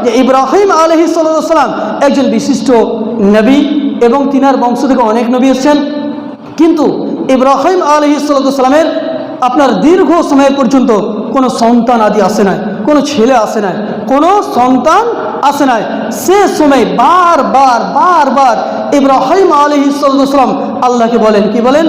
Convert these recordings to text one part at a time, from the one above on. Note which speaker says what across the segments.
Speaker 1: যে ইব্রাহিম আলাইহিস সালাম একজন বিশিষ্ট নবী এবং তিনার বংশ থেকে অনেক নবী এসেছেন, কিন্তু ইব্রাহিম আলাইহিস সালামের আপনার দীর্ঘ সময় পর্যন্ত কোনো সন্তান আদি আসে নাই, কোনো ছেলে আসে নাই, কোনো সন্তান আসে নাই। সে সময় বারবার ইব্রাহিম আলাইহিস সালাম আল্লাহকে বলেন, কি বলেন?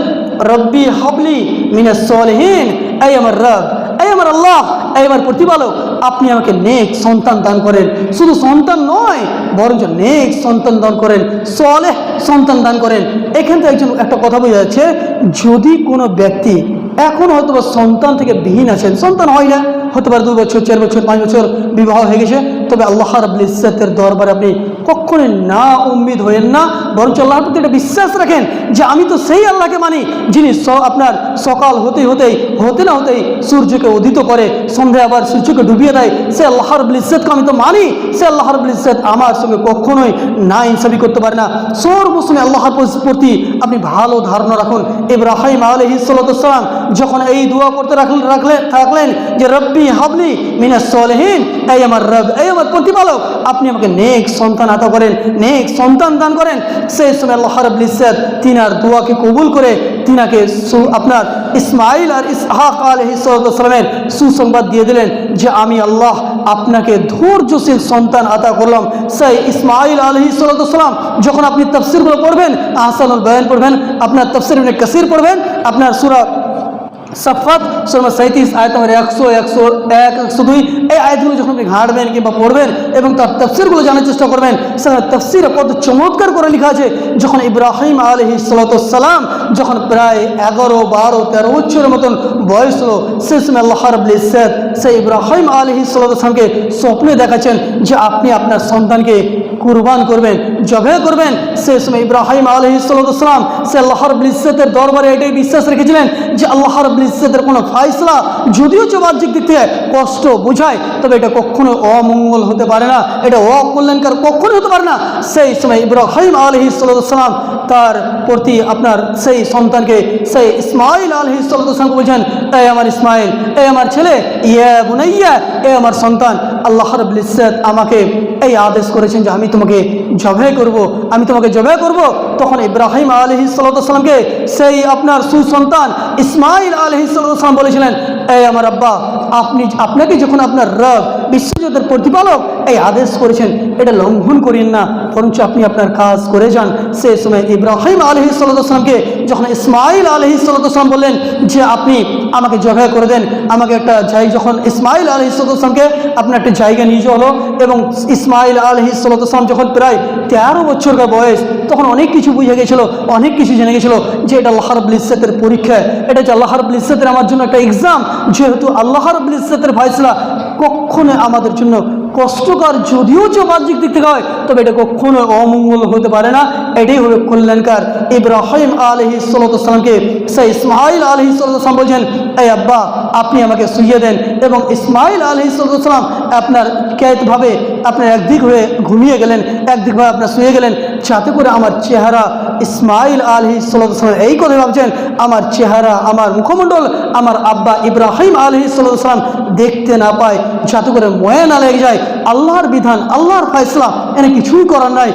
Speaker 1: রব্বি হাবলি মিনাস সলিহিন, এই আমার রব, এই আমার আল্লাহ, এই আমার প্রতিপালক, আপনি আমাকে নেক সন্তান দান করেন। শুধু সন্তান নয়, বরঞ্চ নেক সন্তান দান করেন, সলেহ সন্তান দান করেন। এখান থেকে একটা কথা বোঝা যাচ্ছে, যদি কোনো ব্যক্তি এখন হয়তো বা সন্তান থেকে বিহীন আছেন, সন্তান হয় না, হতে পারে 2 বছর 4 বছর 5 বছর বিবাহ হয়ে গেছে, তবে আল্লাহ রাব্বুল ইজ্জতের দরবারে আপনি কখনোই না উম্মিদ হয়েন না, বরঞ্চ আল্লাহর প্রতি একটা বিশ্বাস রাখেন যে আমি তো সেই আল্লাহকে মানি যিনি আপনার সকাল হতে না হতেই সূর্যকে উদিত করে, সন্ধ্যায় আবার সূর্যকে ডুবিয়ে দেয়। সে আল্লাহ রাব্বুল ইজ্জতকে আমি তো মানি, সে আল্লাহ রাব্বুল ইজ্জত আমার সঙ্গে কখনোই না ইনসাফি করতে পারে না। সর্বসময় আল্লাহর প্রতি আপনি ভালো ধারণা রাখুন। ইব্রাহিম আলাইহিস সালাম যখন এই দোয়া করতে থাকলেন যে রব্বি হাবলি মিনাস সলিহিন, এই আমার রব, এই আমার প্রতিপালক, আপনি আমাকে নেক সন্তান আতা করেন, নেক সন্তান দান করেন, সেই সময় আল্লাহ রাব্বুল ইজ্জত তিনার দোয়াকে কবুল করে তিনাকে আপনার ইসমাইল আর ইসহাক আলাইহিস সালামের সুসংবাদ দিয়ে দিলেন যে আমি আল্লাহ আপনাকে ধৈর্যশীল সন্তান আতা করলাম। সেই ইসমাইল আলাইহিস সালাম যখন আপনি তাফসীরগুলো পড়বেন, আহসানুল বয়ান পড়বেন, আপনার তাফসীর ইবনে কাসির পড়বেন, আপনার সূরা সাফাত সূরা 37 আয়াত নম্বর 100, 101, 102 এই আয়াতগুলো যখন আপনি ঘাঁটবেন কিংবা পড়বেন এবং তার তাফসীরগুলো জানার চেষ্টা করবেন, সেখানে তাফসীরে কত চমৎকার করে লেখা আছে। যখন ইব্রাহিম আলাইহিস সালাম যখন প্রায় 11, 12, 13 বছরের মতন বয়স হলো, সে সময় আল্লাহ রাব্বুল ইজ্জত সেই ইব্রাহিম আলাইহিস সালামকে স্বপ্নে দেখাচ্ছেন যে আপনি আপনার সন্তানকে কুরবান করবেন, জবে করবেন। সে সময় ইব্রাহিম আলাইহিস সালাম সে আল্লাহ রাব্বুল ইজ্জতের দরবারে এটাই বিশ্বাস রেখেছিলেন যে আল্লাহ রাব্বুল ইজ্জতের কোনো ফায়সালা যদিও বাহ্যিক দিক থেকে কষ্ট বোঝায়, তবে এটা কখনো অমঙ্গল হতে পারে না, এটা অকল্যাণকর কখনো হতে পারে না। সেই সময় ইব্রাহিম আলাইহিস সালাম তার প্রতি আপনার সেই সন্তানকে, সেই ইসমাইল আলাইহিস সালামকে বলছেন, এই আমার ইসমাইল, এই আমার ছেলে, ইয়া বুনাইয়া, এই আমার সন্তান, আল্লাহ রাব্বুল ইজ্জত আমাকে এই আদেশ করেছেন যে আমি তোমাকে জবে করব, আমি তোমাকে জবে করব। তখন ইব্রাহিম আলাইহিস সালামকে সেই আপনার সুসন্তান ইসমাইল আলাইহিস সালাম বলেছিলেন, এই আমার আব্বা, আপনাকে যখন আপনার রব বিশ্বজগতের প্রতিপালক এই আদেশ করেছেন, এটা লঙ্ঘন করেন না, বরঞ্চ আপনি আপনার কাজ করে যান। সেই সময় ইব্রাহিম আলাইহিস সালামকে যখন ইসমাইল আলাইহিস সালাম বললেন যে আপনি আমাকে জবে করে দেন, আমাকে একটা জায়গা, যখন ইসমাইল আলাইহিস সালামকে আপনার একটা জায়গা নিয়ে যাওয়া হলো এবং ইসমাইল আলাইহিস সালাম যখন প্রায় 13 বছরকার বয়স, তখন অনেক কিছু বুঝে গেছিল, অনেক কিছু জেনে গেছিল যে এটা আল্লাহ রাব্বুল ইজ্জতের পরীক্ষা, এটা হচ্ছে আল্লাহ রাব্বুল ইজ্জতের আমার জন্য একটা এক্সাম। যেহেতু আল্লাহ রাব্বুল ইজ্জতের ফয়সালা কখনো আমাদের জন্য কষ্টকর, যদিও বাহ্যিক দিক থেকে হয়, তবে এটা কখনো অমঙ্গল হতে পারে না, এটাই হবে কল্যাণকার। ইব্রাহিম আলাইহিস সালামকে সেই ইসমাইল আলাইহিস সালাম বলছেন, এই আব্বা, আপনি আমাকে শুইয়ে দেন। এবং ইসমাইল আলাইহিস সালাম আপনার কেতভাবে আপনার একদিক হয়ে ঘুমিয়ে গেলেন, একদিকভাবে আপনার শুয়ে গেলেন, যাতে করে আমার চেহারা, ইসমাইল আলাইহিস সালাম এই কথা ভাবছেন, আমার চেহারা, আমার মুখমণ্ডল আমার আব্বা ইব্রাহিম আলাইহিস সালাম দেখতে না পায়, যাতে করে ময়া না লেগে যায়। আল্লাহর বিধান, আল্লাহর ফয়সালা, এনে কিছুই করার নাই।